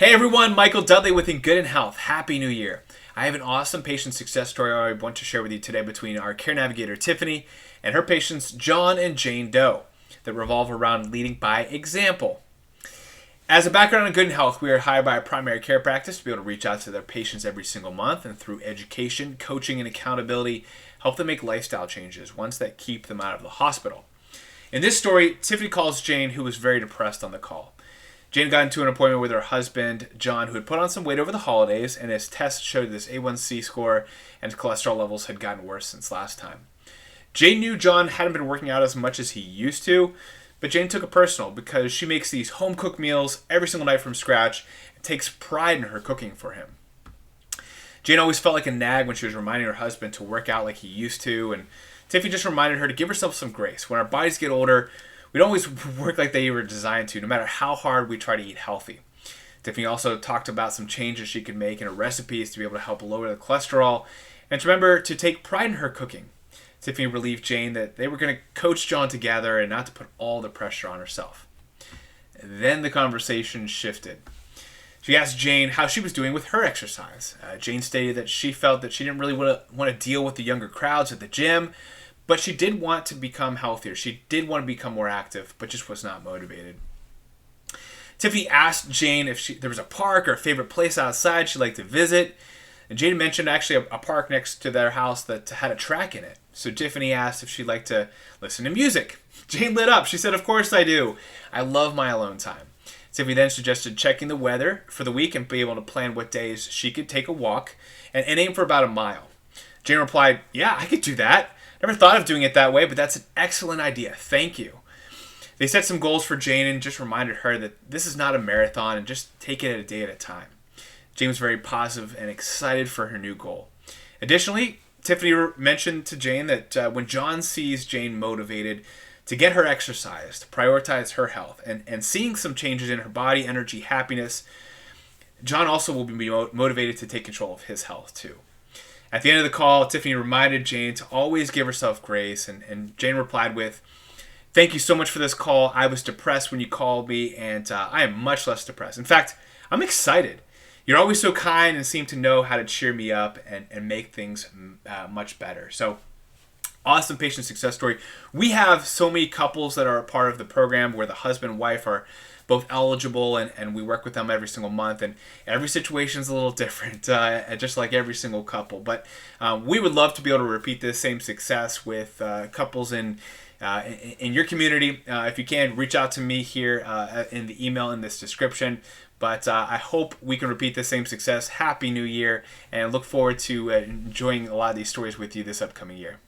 Hey everyone, Michael Dudley with Engooden Health. Happy New Year. I have an awesome patient success story I want to share with you today between our care navigator Tiffany and her patients John and Jane Doe that revolve around leading by example. As a background in Engooden Health, we are hired by a primary care practice to be able to reach out to their patients every single month and through education, coaching, and accountability, help them make lifestyle changes, ones that keep them out of the hospital. In this story, Tiffany calls Jane, who was very depressed on the call. Jane got into an appointment with her husband, John, who had put on some weight over the holidays, and his test showed this A1C score and cholesterol levels had gotten worse since last time. Jane knew John hadn't been working out as much as he used to, but Jane took it personal because she makes these home-cooked meals every single night from scratch and takes pride in her cooking for him. Jane always felt like a nag when she was reminding her husband to work out like he used to, and Tiffany just reminded her to give herself some grace. When our bodies get older, we don't always work like they were designed to, no matter how hard we try to eat healthy. Tiffany also talked about some changes she could make in her recipes to be able to help lower the cholesterol, and to remember to take pride in her cooking. Tiffany relieved Jane that they were going to coach John together and not to put all the pressure on herself. Then the conversation shifted. She asked Jane how she was doing with her exercise. Jane stated that she felt that she didn't really want to deal with the younger crowds at the gym, but she did want to become healthier. She did want to become more active, but just was not motivated. Tiffany asked Jane if there was a park or a favorite place outside she'd like to visit. And Jane mentioned actually a park next to their house that had a track in it. So Tiffany asked if she'd like to listen to music. Jane lit up. She said, "Of course I do. I love my alone time." Tiffany then suggested checking the weather for the week and be able to plan what days she could take a walk and aim for about a mile. Jane replied, "Yeah, I could do that. Never thought of doing it that way, but that's an excellent idea. Thank you." They set some goals for Jane and just reminded her that this is not a marathon and just take it a day at a time. Jane was very positive and excited for her new goal. Additionally, Tiffany mentioned to Jane that when John sees Jane motivated to get her exercise, to prioritize her health, and seeing some changes in her body, energy, happiness, John also will be motivated to take control of his health too. At the end of the call, Tiffany reminded Jane to always give herself grace, and Jane replied with, "Thank you so much for this call. I was depressed when you called me, and I am much less depressed. In fact, I'm excited. You're always so kind and seem to know how to cheer me up and make things much better." So, awesome patient success story. We have so many couples that are a part of the program where the husband and wife are both eligible, and we work with them every single month, and every situation is a little different, just like every single couple. But we would love to be able to repeat this same success with couples in your community. If you can, reach out to me here in the email in this description. But I hope we can repeat the same success. Happy New Year, and look forward to enjoying a lot of these stories with you this upcoming year.